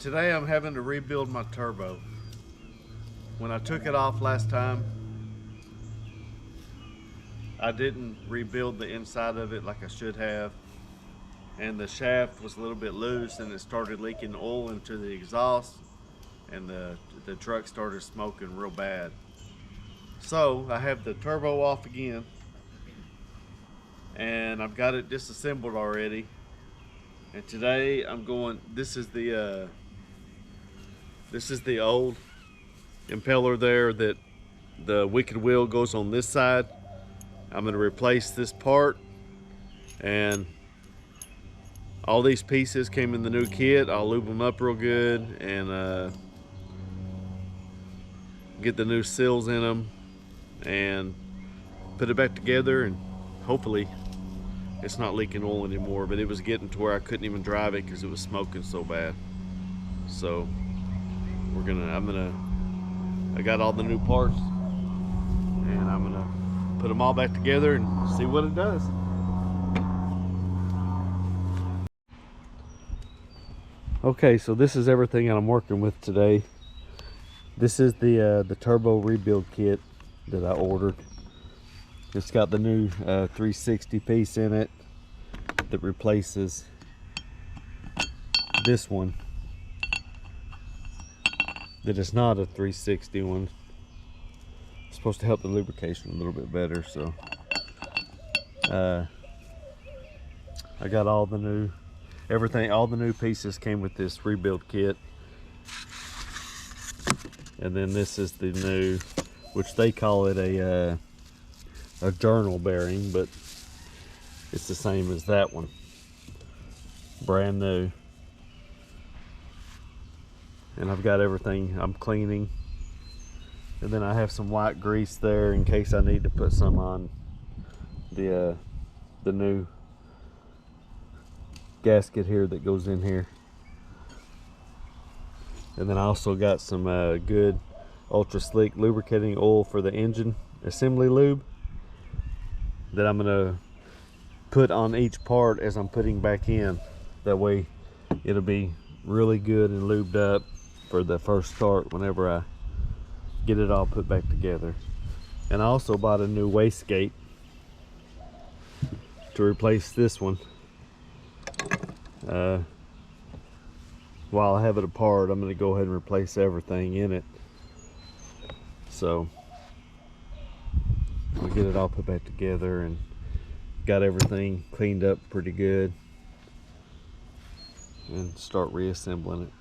Today I'm having to rebuild my turbo. When I took it off last time, I didn't rebuild the inside of it like I should have, and the shaft was a little bit loose and it started leaking oil into the exhaust, and the truck started smoking real bad. So I have the turbo off again, and I've got it disassembled already. And today I'm going, this is the old impeller there that the wicked wheel goes on this side. I'm going to replace this part, and all these pieces came in the new kit. I'll lube them up real good and get the new seals in them and put it back together, and hopefully it's not leaking oil anymore. But it was getting to where I couldn't even drive it because it was smoking so bad. So I got all the new parts, and I'm gonna put them all back together and see what it does. Okay, so this is everything that I'm working with today. This is the turbo rebuild kit that I ordered. It's got the new 360 piece in it that replaces this one. That is not a 360 one. It's supposed to help the lubrication a little bit better. So I got all the new all the new pieces came with this rebuild kit. And then this is the new, which they call it a journal bearing, but it's the same as that one, brand new. And I've got everything I'm cleaning, and then I have some white grease there in case I need to put some on the new gasket here that goes in here. And then I also got some good ultra slick lubricating oil for the engine assembly lube that I'm gonna put on each part as I'm putting back in. That way it'll be really good and lubed up for the first start whenever I get it all put back together. And I also bought a new wastegate to replace this one. While I have it apart, I'm going to go ahead and replace everything in it. So we'll get it all put back together and got everything cleaned up pretty good and start reassembling it.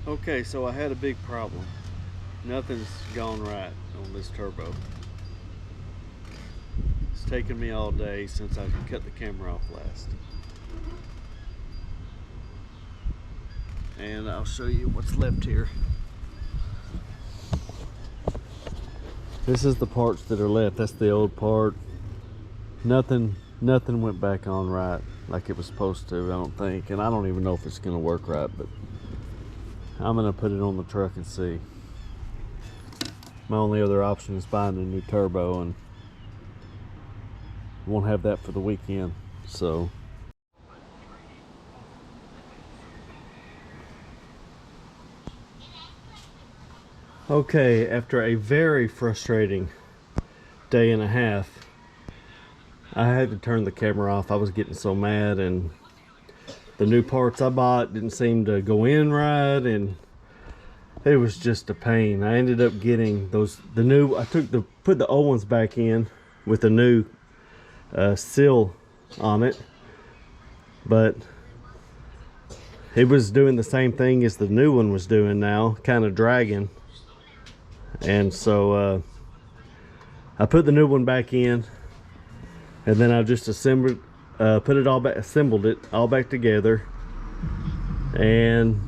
Okay, so I had a big problem. Nothing's gone right on this turbo. It's taken me all day since I cut the camera off last. And I'll show you what's left here. This is the parts that are left. That's the old part. Nothing went back on right like it was supposed to, I don't think. And I don't even know if it's gonna work right, but I'm gonna put it on the truck and see. My only other option is buying a new turbo, and won't have that for the weekend. So okay, after a very frustrating day and a half, I had to turn the camera off. I was getting so mad, and the new parts I bought didn't seem to go in right, and it was just a pain. I ended up getting put the old ones back in with the new seal on it, but it was doing the same thing as the new one was doing now, kind of dragging. And so I put the new one back in, and then I just assembled it all back together, and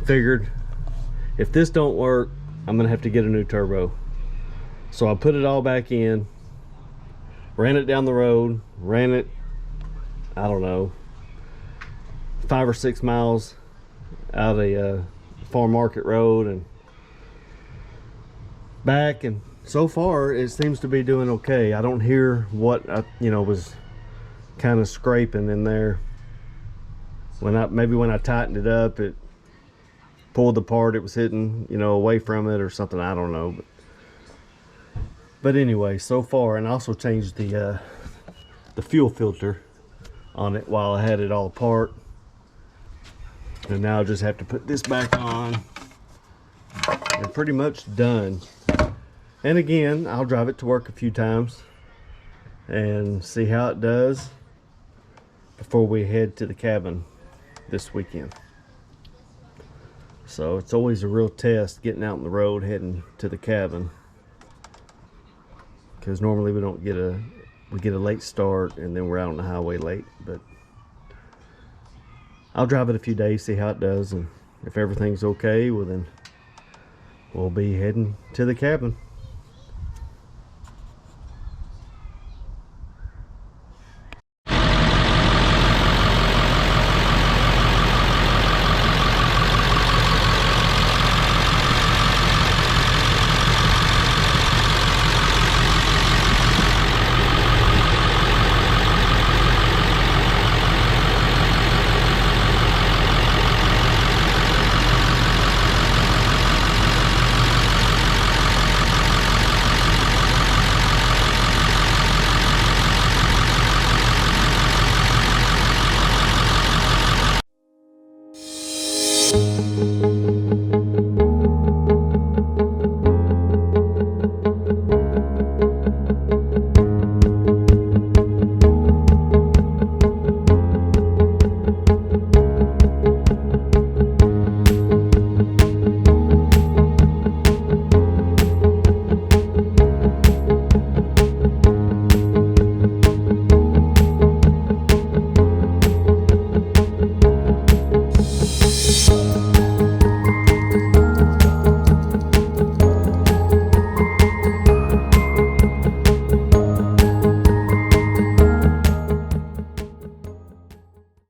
figured if this don't work, I'm gonna have to get a new turbo. So I put it all back in, ran it down the road, ran it, I don't know, 5 or 6 miles out a farm market road and back, and so far it seems to be doing okay. I don't hear what I, was kind of scraping in there. Maybe when I tightened it up, it pulled apart, it was hitting, away from it or something, I don't know. But anyway, so far, and I also changed the fuel filter on it while I had it all apart. And now I just have to put this back on, and pretty much done. And again, I'll drive it to work a few times and see how it does before we head to the cabin this weekend. So it's always a real test getting out on the road heading to the cabin, because normally we get a late start and then we're out on the highway late. But I'll drive it a few days, see how it does, and if everything's okay, well then we'll be heading to the cabin.